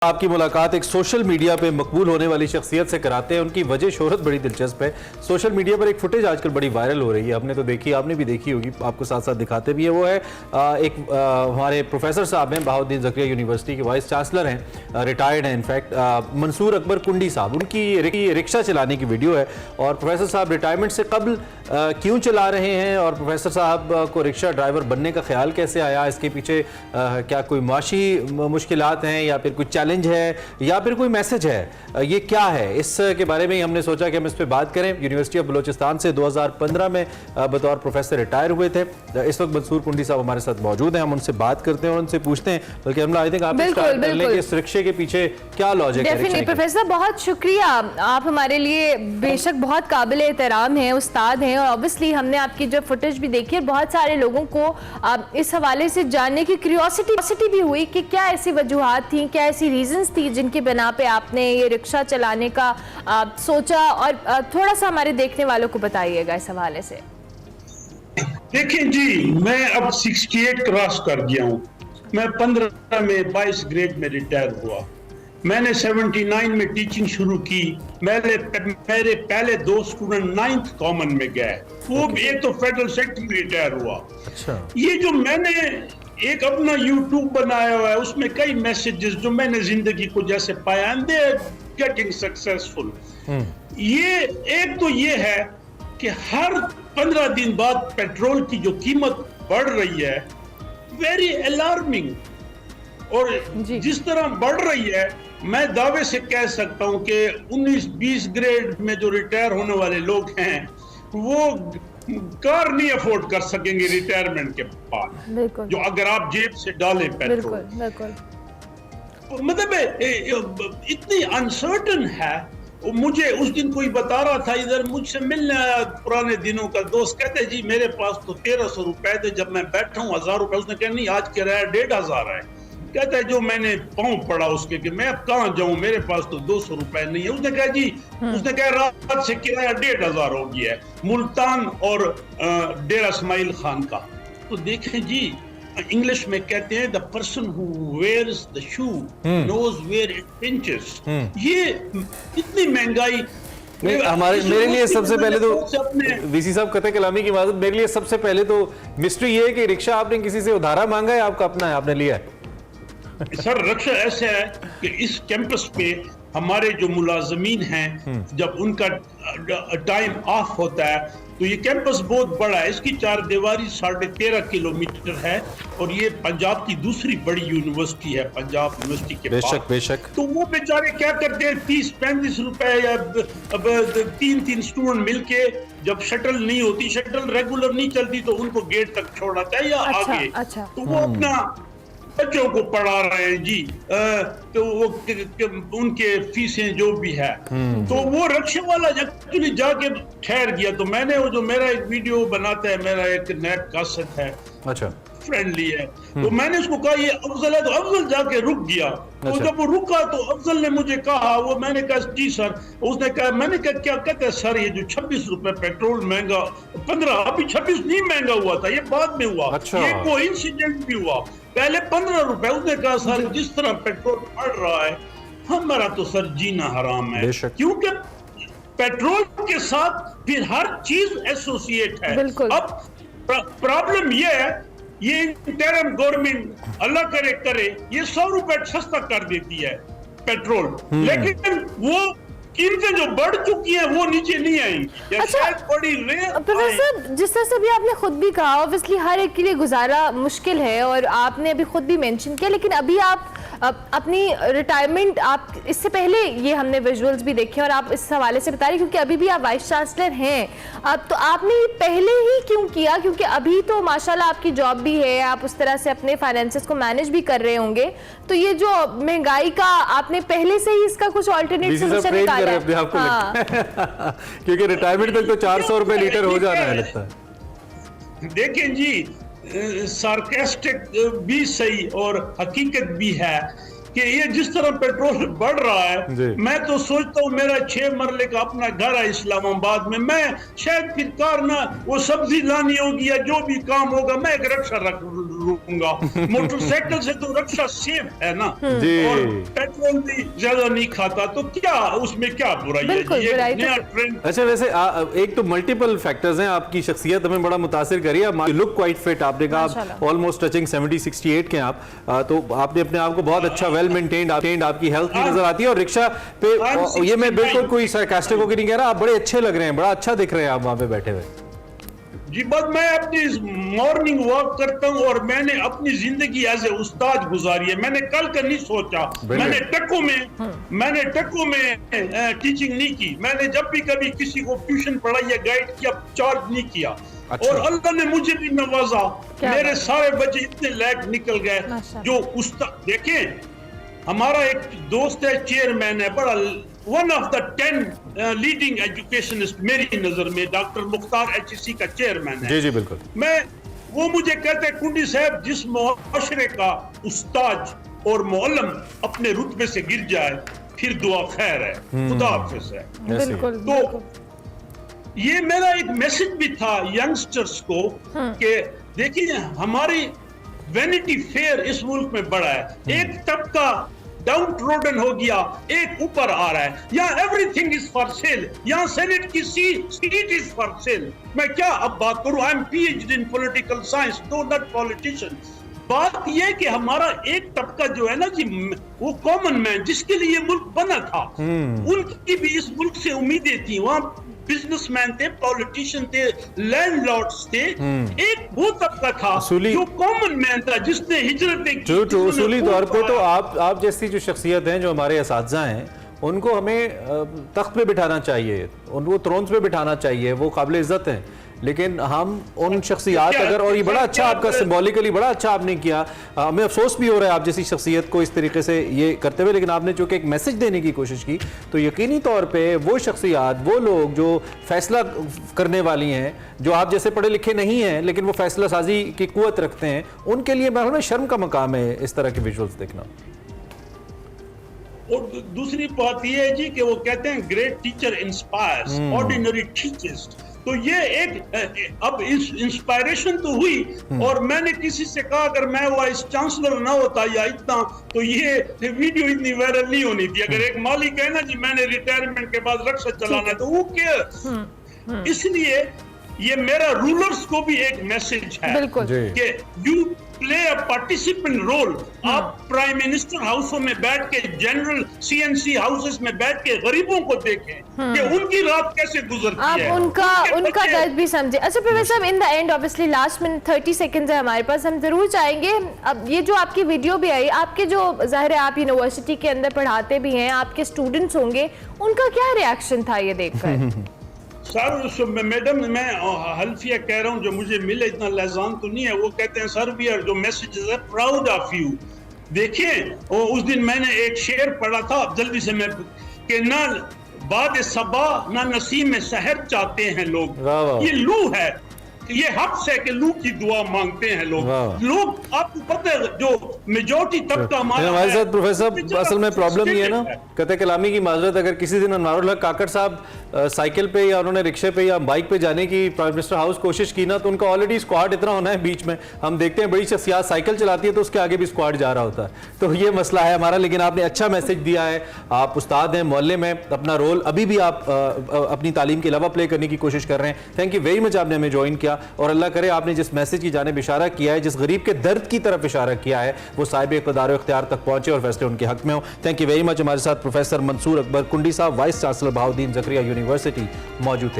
आपकी मुलाकात एक सोशल मीडिया पे मकबूल होने वाली शख्सियत से कराते हैं। उनकी वजह शोहरत बड़ी दिलचस्प है। सोशल मीडिया पर एक फुटेज आजकल बड़ी वायरल हो रही है, हमने तो देखी, आपने भी देखी होगी, आपको साथ साथ दिखाते भी है। वो है हमारे प्रोफेसर साहब हैं, बहाउद्दीन ज़करिया यूनिवर्सिटी के वाइस चांसलर हैं, रिटायर्ड हैं इनफैक्ट, मंसूर अकबर कुंडी साहब। उनकी रिक्शा चलाने की वीडियो है और प्रोफेसर साहब रिटायरमेंट से कबल क्यों चला रहे हैं और प्रोफेसर साहब को रिक्शा ड्राइवर बनने का ख्याल कैसे आया, इसके पीछे क्या कोई माशी मुश्किलात हैं या फिर कोई चैलेंज है या फिर कोई मैसेज है, ये क्या है, इसके बारे में ही हमने सोचा कि हम इस पे बात करें। यूनिवर्सिटी ऑफ बलोचिस्तान से 2015 में बतौर प्रोफेसर रिटायर हुए थे। इस वक्त मंसूर कुंडी साहब हमारे साथ मौजूद हैं, हम उनसे बात करते हैं और उनसे पूछते हैं, बल्कि हम आई थिंक आप स्टार्ट कर लें कि इस रिक्शे के पीछे क्या लॉजिक है। डेफिनेटली प्रोफेसर, बहुत शुक्रिया, आप हमारे लिए बेशक बहुत काबिल एहतराम हैं, उस्ताद हैं, और ऑब्वियसली हमने आपकी जो फुटेज भी देखी है, बहुत सारे लोगों को इस हवाले से जानने की क्यूरियोसिटी भी हुई कि क्या ऐसी वजूहात थी, क्या ऐसी रीजंस थी जिनकी बिना पे आपने ये रिक्शा चलाने का सोचा, और थोड़ा सा हमारे देखने वालों को बताइएगा इस हवाले से। देखें जी, मैं अब 68 क्रॉस कर गया हूँ। मैं 15 में 22 ग्रेड में रिटायर हुआ। मैंने 79 में टीचिंग शुरू की। मेरे पहले 2 स्टूडेंट 9th कॉमन में गए, वो एक तो फेडरल सेक्रेटरी रिटायर हुआ। अच्छा। ये जो मैंने एक अपना YouTube बनाया हुआ है, उसमें कई मैसेजेस जो मैंने जिंदगी को जैसे पाया, and they are getting successful. ये एक तो ये है कि हर 15 दिन बाद पेट्रोल की जो कीमत बढ़ रही है, वेरी अलार्मिंग, और जिस तरह बढ़ रही है, मैं दावे से कह सकता हूं कि 19-20 ग्रेड में जो रिटायर होने वाले लोग हैं, वो कार नहीं अफोर्ड कर सकेंगे रिटायरमेंट के बाद, जो अगर आप जेब से डालें पेट्रोल। बिल्कुल। मतलब इतनी अनसर्टन है। मुझे उस दिन कोई बता रहा था, इधर मुझसे मिलने आया पुराने दिनों का दोस्त, कहते जी मेरे पास तो 1300 रुपए थे, जब मैं बैठा हूँ 1000 रुपए। उसने कहा नहीं, आज किराया 1500 है। कहता है जो मैंने पाँव पड़ा उसके कि मैं अब कहाँ जाऊं, मेरे पास तो 200 रुपए नहीं है। उसने कहा जी, उसने कहा रात से किराया 1500 हो गया है, मुल्तान और डेरा इस्माइल खान का। तो देखें जी, इंग्लिश में कहते हैं the person who wears the shoe knows where it pinches. ये इतनी महंगाई मेरे लिए सबसे पहले तो वीसी साहब कतई कलामी की बात, मेरे लिए सबसे पहले तो मिस्ट्री ये है कि रिक्शा आपने किसी से उधारा मांगा है, आपका अपना है, आपने लिया है? सर, रिक्शा ऐसा है कि इस कैंपस पे हमारे जो मुलाजमीन हैं, जब उनका टाइम ऑफ होता है, तो ये कैंपस बहुत बड़ा है। इसकी 4 दीवारी 13.5 किलोमीटर है, और ये पंजाब की दूसरी बड़ी यूनिवर्सिटी है, पंजाब यूनिवर्सिटी के बेशक बेशक। तो वो बेचारे क्या करते हैं, 30-35 रुपए या 3 स्टूडेंट मिलके, जब शटल नहीं होती, शटल रेगुलर नहीं चलती, तो उनको गेट तक छोड़ाता है या आगे। तो वो अपना बच्चों को पढ़ा रहे हैं जी, तो वो उनके फीसें जो भी है। तो वो रिक्शे वाला एक्चुअली जाके ठहर गया। तो मैंने वो जो मेरा एक वीडियो बनाता है, मेरा एक नेट कासेट है, अच्छा फ्रेंडली है, तो मैंने उसको कहा ये अफजल है, तो अफजल जाके रुक गया। तो जब वो रुका तो अफजल ने मुझे कहा, वो मैंने कहा जी सर, उसने कहा, मैंने कहा क्या कहते हैं सर, ये जो 26 रुपए पेट्रोल महंगा, 15, अभी 26 नहीं महंगा हुआ था, ये बाद में हुआ। ये कोइंसिडेंट भी हुआ, पहले 15 रुपए। उसने कहा सर जिस तरह पेट्रोल बढ़ रहा है, हमारा तो सर जीना हराम है, क्योंकि पेट्रोल के साथ फिर हर चीज एसोसिएट है। अब प्रॉब्लम ये है, ये इंटरिम गवर्नमेंट अल्लाह करे ये 100 रुपए सस्ता कर देती है पेट्रोल, लेकिन वो कीमतें जो बढ़ चुकी हैं वो नीचे नहीं आएंगी। अच्छा प्रोफेसर, जिस तरह से भी आपने खुद भी कहा, ऑब्वियसली हर एक के लिए गुजारा मुश्किल है, और आपने अभी खुद भी मेंशन किया, लेकिन अभी आप अपनी रिटायरमेंट, आप इससे पहले ये हमने विजुअल्स भी देखे और आप इस हवाले से बता रहे, क्योंकि अभी भी आप वाइस चांसलर हैं, तो आपने ये पहले ही क्यों किया? क्योंकि अभी तो माशाल्लाह आपकी जॉब भी है, आप उस तरह से अपने फाइनेंसेस को मैनेज भी कर रहे होंगे, तो ये जो महंगाई का आपने पहले से ही इसका कुछ ऑल्टरनेट सोल्यूशन निकाला है? हाँ। क्योंकि रिटायरमेंट तक तो 400 रुपए लीटर हो जाना है लगता है। देखिए जी, सार्केस्टिक भी सही और हकीकत भी है कि ये जिस तरह पेट्रोल बढ़ रहा जी। है, मैं तो सोचता हूँ मेरा 6 मरले का अपना घर है इस्लामाबाद में, मैं शायद फिर कार ना वो सब्जी लानी होगी या जो भी काम होगा, मैं एक रक्षा रख लूंगा। मोटरसाइकिल से तो रक्षा सेफ है ना, जी। और पेट्रोल भी ज्यादा नहीं खाता, तो क्या उसमें क्या बुराई है? बिल्कुल, ये बुराई तो नया क्या? ट्रेंड। अच्छा, वैसे एक तो मल्टीपल फैक्टर्स हैं, आपकी शख्सियत हमें बड़ा मुतासिर करी है, लुक क्वाइट फिट, आपने कहा आप ऑलमोस्ट टचिंग 70-68 के हैं आप, तो आपने अपने आप को बहुत अच्छा वेल मेंटेन्ड, आपकी हेल्थ भी नजर आती है, और रिक्शा पे ये मैं बिल्कुल कोई सरकास्टिक होकर नहीं कह रहा, आप बड़े अच्छे लग रहे हैं, बड़ा अच्छा दिख रहे हैं आप वहां पे बैठे हुए। जी, बस मैं अपनी मॉर्निंग वॉक करता हूँ और मैंने अपनी जिंदगी एज ए उस्ताद गुजारी है। मैंने कल का नहीं सोचा, मैंने टक्को में टीचिंग नहीं की, मैंने जब भी कभी किसी को ट्यूशन पढ़ाई या गाइड किया, चार्ज नहीं किया। अच्छा। और अल्लाह ने मुझे भी नवाजा, मेरे सारे बच्चे इतने लायक निकल गए जो उस्ताद। देखें, हमारा एक दोस्त है, चेयरमैन है, बड़ा one of the 10 leading educationist मेरी नजर में, डॉक्टर मुख्तार HEC का चेयरमैन है। जी जी बिल्कुल। वो मुझे कहते हैं, कुंडी साहब, जिस मुआशरे का उस्ताद और मुअल्लिम अपने रुतबे से गिर जाए, फिर दुआ खैर है, खुदा हाफिज है। बिल्कुल। तो ये मेरा एक मैसेज भी था यंगस्टर्स को कि देखिए, हमारी वैनिटी फेयर इस मुल्क में बड़ा है। एक तबका डाउन ट्रोडन हो गया, एक ऊपर आ रहा है। यहाँ एवरीथिंग इज फॉर सेल, यहाँ सेनेट की सीट इज फॉर सेल। मैं क्या अब बात करूं? I am PhD in political science, दो नॉट पॉलिटिशियन। बात यह कि हमारा एक तबका जो है ना जी, वो कॉमन मैन जिसके लिए मुल्क बना था, उनकी भी इस मुल्क से उम्मीदें थी। वहाँ बिजनेसमैन थे, पॉलिटिशियन थे, लैंडलॉर्ड्स थे। एक वो तबका था जो कॉमन मैन था, जिसने हिजरतें की। उसूली तौर पे तो आप जैसी जो शख्सियत हैं, जो हमारे असातिज़ा हैं, उनको हमें तख्त पे बिठाना चाहिए, उनको थ्रोन्स पे बिठाना चाहिए, वो काबिल इज्जत हैं। लेकिन हम उन शख्सियात अगर, और ये बड़ा अच्छा आपका सिंबॉलिकली बड़ा अच्छा आपने किया, हमें अफसोस भी हो रहा है आप जैसी शख्सियत को इस तरीके से ये करते हुए, लेकिन आपने चूंकि एक मैसेज देने की कोशिश की, तो यकीनी तौर पे वो शख्सियात, वो लोग जो फैसला करने वाली हैं, जो आप जैसे पढ़े लिखे नहीं हैं लेकिन वो फैसला साजी की कुव्वत रखते हैं, उनके लिए मैं शर्म का मकाम है इस तरह के विजुअल्स देखना। और दूसरी बात यह है जी कि वो कहते हैं great teacher inspires, ordinary teachers. तो ये एक अब इस इंस्पायरेशन तो हुई, और मैंने किसी से कहा अगर मैं वाइस चांसलर ना होता या इतना, तो ये वीडियो इतनी वायरल नहीं होनी थी। अगर एक मालिक है ना जी, मैंने रिटायरमेंट के बाद रक्षा चलाना है, तो वो केयर। इसलिए ये मेरा रूलर्स को भी एक मैसेज है कि you play a participant role. आप प्राइम मिनिस्टर हाउसों में बैठ के, जनरल CNC हाउसेस में बैठ के गरीबों को देखें कि उनकी रात कैसे गुजरती आप है, उनका दर्द भी समझे। अच्छा प्रोफेसर साहब, in the end obviously last minute 30 seconds है हमारे पास, हम जरूर चाहेंगे, अब ये जो आपकी वीडियो भी आई, आपके जो जाहिर है आप यूनिवर्सिटी के अंदर पढ़ाते भी हैं, आपके स्टूडेंट्स होंगे, उनका क्या रिएक्शन था ये देखकर? सर, मैडम, मैं हल्फिया कह रहा हूँ, जो मुझे मिले, इतना लहजान तो नहीं है। वो कहते हैं सर वी आर, जो मैसेजेस है, प्राउड ऑफ यू। देखिए, उस दिन मैंने एक शेर पढ़ा था, जल्दी से मैं, कि ना बाद सबा ना नसीम में सहर चाहते हैं लोग। ये लू है, ये हक है कि लू की दुआ मांगते हैं लोग। आपको पता है जो मेजॉरिटी तबका हमारे साथ प्रोफेसर, असल में प्रॉब्लम ये है ना, कतई कलामी की माजरत, अगर किसी दिन अनवारुल हक काकड़ साहब साइकिल पे या उन्होंने रिक्शे पे या बाइक पे जाने की प्राइम मिनिस्टर हाउस कोशिश की ना, तो उनका ऑलरेडी स्क्वाड इतना होना है बीच में। हम देखते हैं बड़ी शख्सियत साइकिल चलाती है तो उसके आगे भी स्क्वाड जा रहा होता है, तो ये मसला है हमारा। लेकिन आपने अच्छा मैसेज दिया है, आप उस्ताद हैं, मोहल्ले में अपना रोल अभी भी आप अपनी तालीम के अलावा प्ले करने की कोशिश कर रहे हैं। थैंक यू वेरी मच, आपने हमें ज्वाइन किया, और अल्लाह करे आपने जिस मैसेज की जानिब इशारा किया है, जिस गरीब के दर्द की तरफ इशारा किया है, वो साहिब इक़्तिदार इख्तियार तक पहुंचे और फैसले उनके हक में हो। Thank you very much. हमारे साथ प्रोफेसर मंसूर अकबर कुंडी साहब, vice chancellor Bahauddin Zakaria university मौजूद थे।